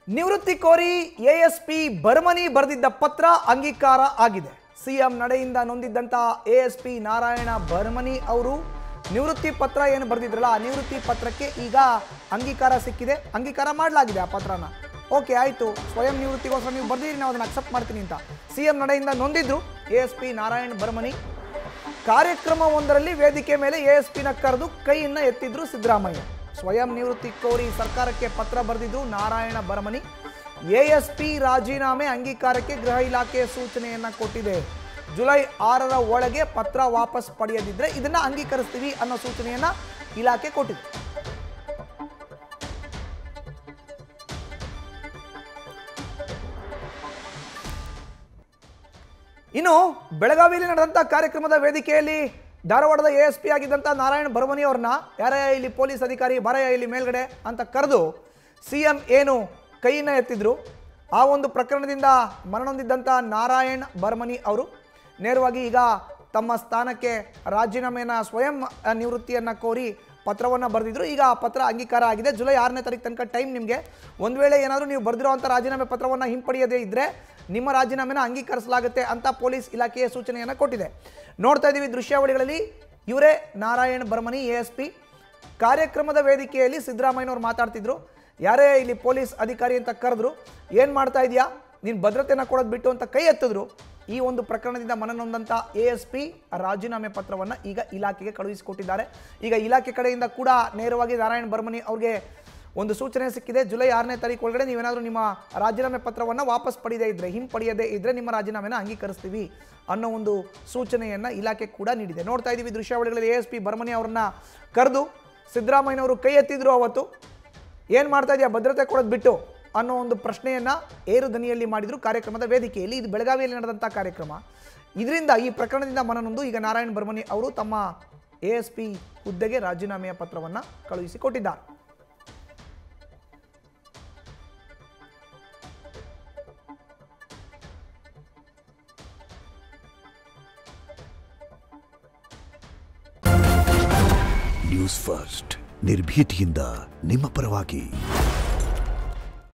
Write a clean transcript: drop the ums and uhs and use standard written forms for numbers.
ನಿವೃತ್ತಿ ಕೋರಿ ಎಎಸ್ಪಿ ಬರ್ಮನಿ ಬರೆದಿದ್ದ ಪತ್ರ ಅಂಗೀಕಾರ ಆಗಿದೆ. ಸಿಎಂ ನಡೆಯಿಂದ ನೊಂದಿದ್ದಂತ ಎಎಸ್ಪಿ ನಾರಾಯಣ ಬರ್ಮನಿ ಅವರು ನಿವೃತ್ತಿ ಪತ್ರ ಏನು ಬರೆದಿದ್ರಲ್ಲ ಆ ನಿವೃತ್ತಿ ಪತ್ರಕ್ಕೆ ಈಗ ಅಂಗೀಕಾರ ಸಿಕ್ಕಿದೆ. ಅಂಗೀಕಾರ ಮಾಡಲಾಗಿದೆ ಆ ಪತ್ರನ. ಓಕೆ ಆಯಿತು, ಸ್ವಯಂ ನಿವೃತ್ತಿಗೋಸ್ಕರ ನೀವು ಬರ್ದಿರಿ, ನಾವು ಅದನ್ನು ಅಕ್ಸೆಪ್ಟ್ ಮಾಡ್ತೀನಿ ಅಂತ ಸಿಎಂ ನಡೆಯಿಂದ ನೊಂದಿದ್ರು ಎಎಸ್ಪಿ ನಾರಾಯಣ ಬರ್ಮನಿ. ಕಾರ್ಯಕ್ರಮವೊಂದರಲ್ಲಿ ವೇದಿಕೆ ಮೇಲೆ ಎಎಸ್ಪಿನ ಕರೆದು ಕೈಯನ್ನು ಎತ್ತಿದ್ರು ಸಿದ್ದರಾಮಯ್ಯ. ಸ್ವಯಂ ನಿವೃತ್ತಿ ಕೋರಿ ಸರ್ಕಾರಕ್ಕೆ ಪತ್ರ ಬರೆದಿದ್ರು ನಾರಾಯಣ ಬರ್ಮನಿ. ಎಎಸ್ಪಿ ರಾಜೀನಾಮೆ ಅಂಗೀಕಾರಕ್ಕೆ ಗೃಹ ಇಲಾಖೆ ಸೂಚನೆಯನ್ನ ಕೊಟ್ಟಿದೆ. ಜುಲೈ 6ರ ಒಳಗೆ ಪತ್ರ ವಾಪಸ್ ಪಡೆಯದಿದ್ರೆ ಇದನ್ನ ಅಂಗೀಕರಿಸ್ತೀವಿ ಅನ್ನೋ ಸೂಚನೆಯನ್ನ ಇಲಾಖೆ ಕೊಟ್ಟಿದೆ. ಇನ್ನು ಬೆಳಗಾವಿಯಲ್ಲಿ ನಡೆದಂತ ಕಾರ್ಯಕ್ರಮದ ವೇದಿಕೆಯಲ್ಲಿ ಧಾರವಾಡದ ಎಎಸ್ಪಿ ಆಗಿದ್ದಂಥ ನಾರಾಯಣ ಬರ್ಮನಿ ಅವ್ರನ್ನ ಯಾರಯ್ಯ ಇಲ್ಲಿ ಪೊಲೀಸ್ ಅಧಿಕಾರಿ ಬರಯ್ಯ ಇಲ್ಲಿ ಮೇಲ್ಗಡೆ ಅಂತ ಕರೆದು ಸಿಎಂ ಏನು ಕೈಯನ್ನ ಎತ್ತಿದ್ರು. ಆ ಒಂದು ಪ್ರಕರಣದಿಂದ ಮರಣಹೊಂದಿದ್ದಂಥ ನಾರಾಯಣ ಬರ್ಮನಿ ಅವರು ನೇರವಾಗಿ ಈಗ ತಮ್ಮ ಸ್ಥಾನಕ್ಕೆ ರಾಜೀನಾಮೆಯನ್ನು ಸ್ವಯಂ ನಿವೃತ್ತಿಯನ್ನು ಕೋರಿ ಪತ್ರವನ್ನು ಬರೆದಿದ್ರು. ಈಗ ಆ ಪತ್ರ ಅಂಗೀಕಾರ ಆಗಿದೆ. ಜುಲೈ 6ನೇ ತಾರೀಕು ತನಕ ಟೈಮ್ ನಿಮಗೆ. ಒಂದು ವೇಳೆ ಏನಾದರೂ ನೀವು ಬರೆದಿರುವಂಥ ರಾಜೀನಾಮೆ ಪತ್ರವನ್ನು ಹಿಂಪಡೆಯದೇ ಇದ್ದರೆ ನಿಮ್ಮ ರಾಜೀನಾಮೆನ ಅಂಗೀಕರಿಸಲಾಗುತ್ತೆ ಅಂತ ಪೊಲೀಸ್ ಇಲಾಖೆಯ ಸೂಚನೆಯನ್ನು ಕೊಟ್ಟಿದೆ. ನೋಡ್ತಾ ಇದ್ದೀವಿ ದೃಶ್ಯಾವಳಿಗಳಲ್ಲಿ ಇವರೇ ನಾರಾಯಣ ಬರ್ಮನಿ ಎಎಸ್ಪಿ. ಕಾರ್ಯಕ್ರಮದ ವೇದಿಕೆಯಲ್ಲಿ ಸಿದ್ದರಾಮಯ್ಯನವ್ರು ಮಾತಾಡ್ತಿದ್ರು. ಯಾರೇ ಇಲ್ಲಿ ಪೊಲೀಸ್ ಅಧಿಕಾರಿ ಅಂತ ಕರೆದ್ರು, ಏನು ಮಾಡ್ತಾ ಇದೆಯಾ ನೀನು ಭದ್ರತೆಯನ್ನು ಕೊಡೋದು ಬಿಟ್ಟು ಅಂತ ಕೈ ಎತ್ತಿದ್ರು. ಈ ಒಂದು ಪ್ರಕರಣದಿಂದ ಮನನೊಂದಂಥ ಎಎಸ್ಪಿ ರಾಜೀನಾಮೆ ಪತ್ರವನ್ನು ಈಗ ಇಲಾಖೆಗೆ ಕಳುಹಿಸಿಕೊಟ್ಟಿದ್ದಾರೆ. ಈಗ ಇಲಾಖೆ ಕಡೆಯಿಂದ ಕೂಡ ನೇರವಾಗಿ ನಾರಾಯಣ ಬರ್ಮನಿ ಅವ್ರಿಗೆ ಒಂದು ಸೂಚನೆ ಸಿಕ್ಕಿದೆ. ಜುಲೈ 6ನೇ ತಾರೀಕು ಒಳಗಡೆ ನೀವೇನಾದರೂ ನಿಮ್ಮ ರಾಜೀನಾಮೆ ಪತ್ರವನ್ನು ವಾಪಸ್ ಪಡೆಯದೇ ಇದ್ದರೆ, ಹಿಂಪಡೆಯದೇ ಇದ್ದರೆ ನಿಮ್ಮ ರಾಜೀನಾಮೆನ ಅಂಗೀಕರಿಸ್ತೀವಿ ಅನ್ನೋ ಒಂದು ಸೂಚನೆಯನ್ನು ಇಲಾಖೆ ಕೂಡ ನೀಡಿದೆ. ನೋಡ್ತಾ ಇದ್ದೀವಿ ದೃಶ್ಯಾವಳಿಗಳಲ್ಲಿ ಎಎಸ್ಪಿ ಬರ್ಮನಿ ಅವ್ರನ್ನ ಕರೆದು ಸಿದ್ದರಾಮಯ್ಯನವರು ಕೈ ಎತ್ತಿದ್ರು. ಅವತ್ತು ಏನು ಮಾಡ್ತಾ ಇದೆಯಾ ಭದ್ರತೆ ಕೊಡೋದು ಬಿಟ್ಟು ಅನ್ನೋ ಒಂದು ಪ್ರಶ್ನೆಯನ್ನು ಏರು ದನಿಯಲ್ಲಿ ಮಾಡಿದರು ಕಾರ್ಯಕ್ರಮದ ವೇದಿಕೆಯಲ್ಲಿ. ಇದು ಬೆಳಗಾವಿಯಲ್ಲಿ ನಡೆದಂಥ ಕಾರ್ಯಕ್ರಮ. ಇದರಿಂದ ಈ ಪ್ರಕರಣದಿಂದ ಮನನೊಂದು ಈಗ ನಾರಾಯಣ ಬರ್ಮನಿ ಅವರು ತಮ್ಮ ಎಎಸ್ಪಿ ಹುದ್ದೆಗೆ ರಾಜೀನಾಮೆಯ ಪತ್ರವನ್ನು ಕಳುಹಿಸಿಕೊಟ್ಟಿದ್ದಾರೆ. ನ್ಯೂಸ್ ಫಸ್ಟ್ ನಿರ್ಭೀತಿಯಿಂದ ನಿಮ್ಮ ಪರವಾಗಿ.